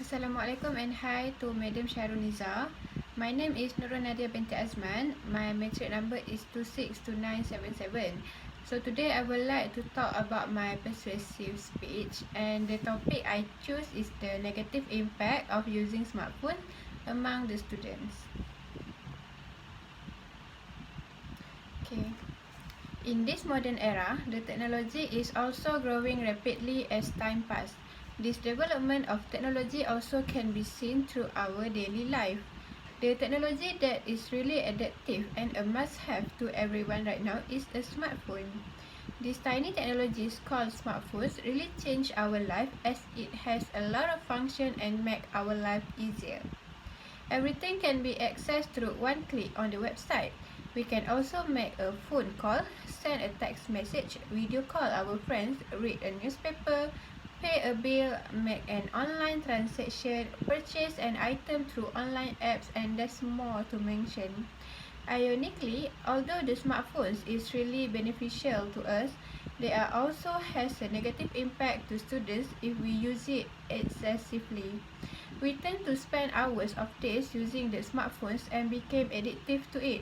Assalamualaikum and hi to Madam Sharuniza. My name is Nurul Nadia binti Azman. My matric number is 262977. So today I would like to talk about my persuasive speech, and the topic I choose is the negative impact of using smartphone among the students. Okay. In this modern era, the technology is also growing rapidly as time passes. This development of technology also can be seen through our daily life. The technology that is really addictive and a must-have to everyone right now is a smartphone. These tiny technologies called smartphones really change our life as it has a lot of function and make our life easier. Everything can be accessed through one click on the website. We can also make a phone call, send a text message, video call our friends, read a newspaper, pay a bill, make an online transaction, purchase an item through online apps, and there's more to mention. Ironically, although the smartphones is really beneficial to us, they are also has a negative impact to students if we use it excessively. We tend to spend hours of days using the smartphones and became addictive to it.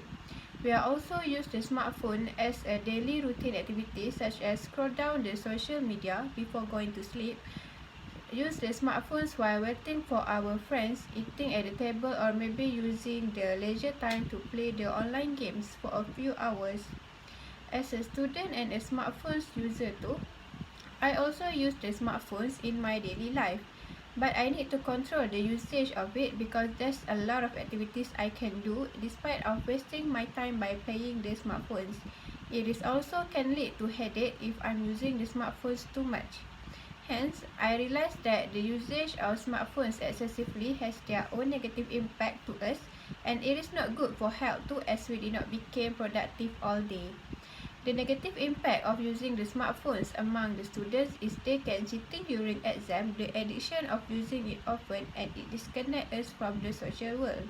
We are also use the smartphone as a daily routine activity, such as scroll down the social media before going to sleep, use the smartphones while waiting for our friends, eating at the table, or maybe using the leisure time to play the online games for a few hours. As a student and a smartphones user too, I also use the smartphones in my daily life. But I need to control the usage of it because there's a lot of activities I can do despite of wasting my time by playing the smartphones. It is also can lead to headache if I'm using the smartphones too much. Hence, I realized that the usage of smartphones excessively has their own negative impact to us, and it is not good for health too, as we did not become productive all day. The negative impact of using the smartphones among the students is they can cheating during exam, the addiction of using it often, and it disconnects us from the social world.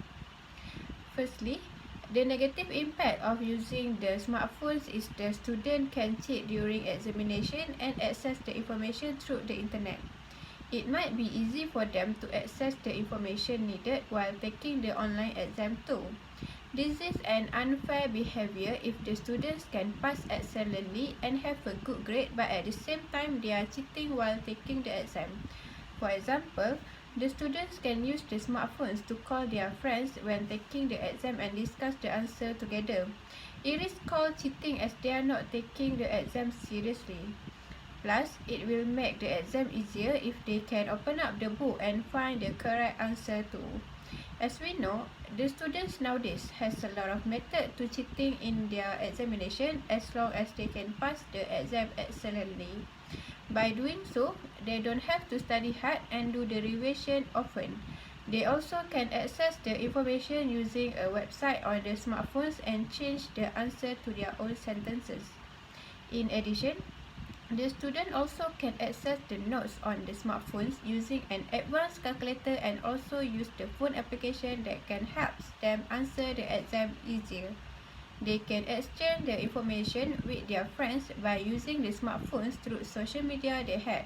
Firstly, the negative impact of using the smartphones is the student can cheat during examination and access the information through the internet. It might be easy for them to access the information needed while taking the online exam too. This is an unfair behavior if the students can pass excellently and have a good grade, but at the same time they are cheating while taking the exam. For example, the students can use the smartphones to call their friends when taking the exam and discuss the answer together. It is called cheating as they are not taking the exam seriously. Plus, it will make the exam easier if they can open up the book and find the correct answer too. As we know, the students nowadays has a lot of method to cheating in their examination as long as they can pass the exam excellently. By doing so, they don't have to study hard and do the revision often. They also can access the information using a website on their smartphones and change the answer to their own sentences. In addition, the student also can access the notes on the smartphones using an advanced calculator and also use the phone application that can help them answer the exam easier. They can exchange the information with their friends by using the smartphones through social media they have.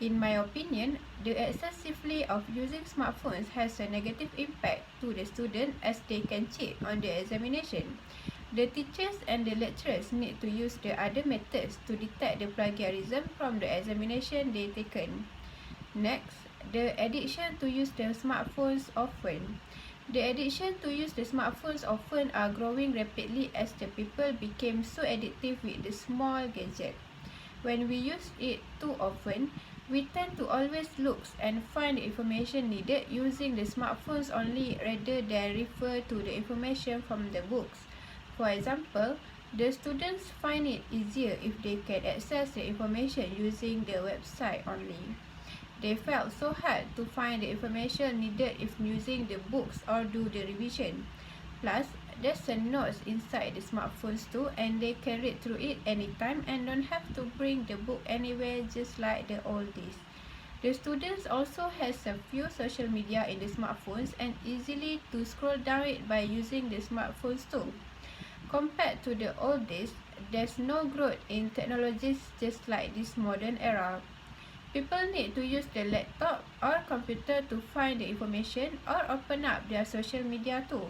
In my opinion, the excessively of using smartphones has a negative impact to the student as they can cheat on the examination. The teachers and the lecturers need to use the other methods to detect the plagiarism from the examination they taken. Next, the addiction to use the smartphones often. The addiction to use the smartphones often are growing rapidly as the people became so addictive with the small gadget. When we use it too often, we tend to always look and find the information needed using the smartphones only rather than refer to the information from the books. For example, the students find it easier if they can access the information using the website only. They felt so hard to find the information needed if using the books or do the revision. Plus, there's a notes inside the smartphones too, and they can read through it anytime and don't have to bring the book anywhere, just like the old days. The students also has a few social media in the smartphones and easily to scroll down it by using the smartphones too. Compared to the old days, there's no growth in technologies just like this modern era. People need to use the laptop or computer to find the information or open up their social media too.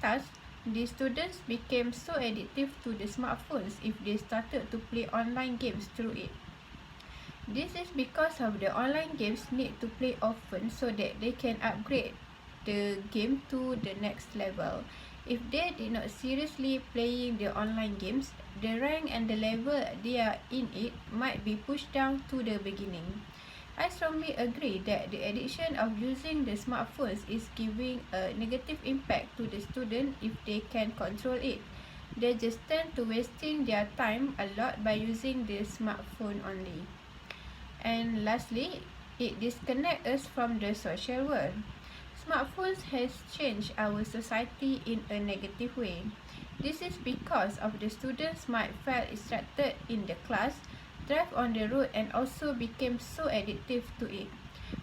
Thus, the students became so addictive to the smartphones if they started to play online games through it. This is because of the online games need to play often so that they can upgrade the game to the next level. If they did not seriously playing the online games, the rank and the level they are in it might be pushed down to the beginning. I strongly agree that the addiction of using the smartphones is giving a negative impact to the student if they can control it. They just tend to wasting their time a lot by using the smartphone only. And lastly, it disconnects us from the social world. Smartphones has changed our society in a negative way. This is because of the students might feel distracted in the class, drive on the road and also became so addictive to it.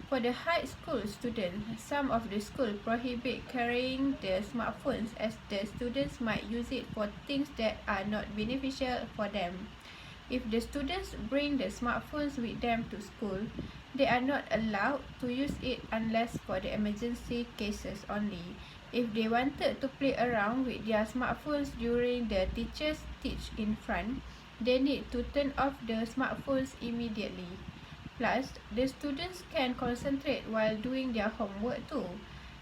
For the high school students, some of the school prohibit carrying the smartphones as the students might use it for things that are not beneficial for them. If the students bring the smartphones with them to school, they are not allowed to use it unless for the emergency cases only. If they wanted to play around with their smartphones during the teachers teach in front, they need to turn off the smartphones immediately. Plus, the students can concentrate while doing their homework too.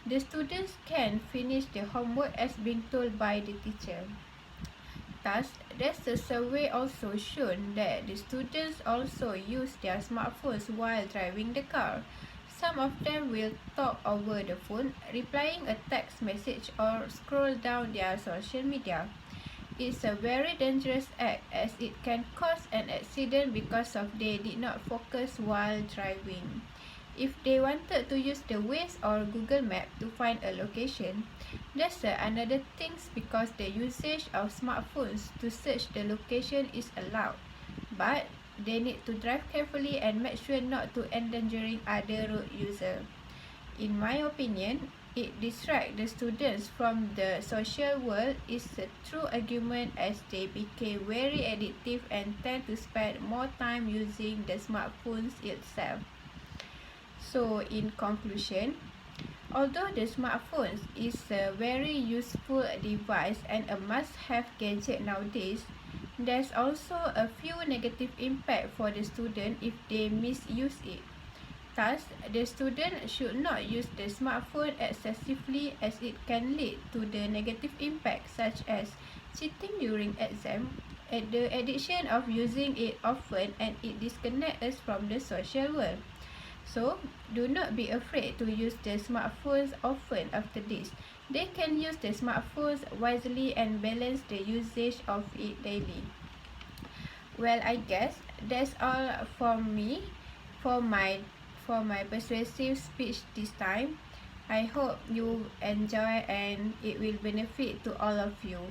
The students can finish the homework as being told by the teacher. Thus, there's a survey also shown that the students also use their smartphones while driving the car. Some of them will talk over the phone, replying a text message or scroll down their social media. It's a very dangerous act as it can cause an accident because of they did not focus while driving. If they wanted to use the Waze or Google Map to find a location, that's another thing because the usage of smartphones to search the location is allowed, but they need to drive carefully and make sure not to endangering other road users. In my opinion, it distracts the students from the social world is a true argument as they became very addictive and tend to spend more time using the smartphones itself. So, in conclusion, although the smartphone is a very useful device and a must-have gadget nowadays, there's also a few negative impact for the student if they misuse it. Thus, the student should not use the smartphone excessively as it can lead to the negative impact such as cheating during exam, and the addiction of using it often and it disconnects us from the social world. So, do not be afraid to use the smartphones often after this. They can use the smartphones wisely and balance the usage of it daily. Well, I guess that's all from me for my persuasive speech this time. I hope you enjoy and it will benefit to all of you.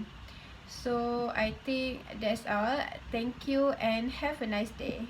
So, I think that's all. Thank you and have a nice day.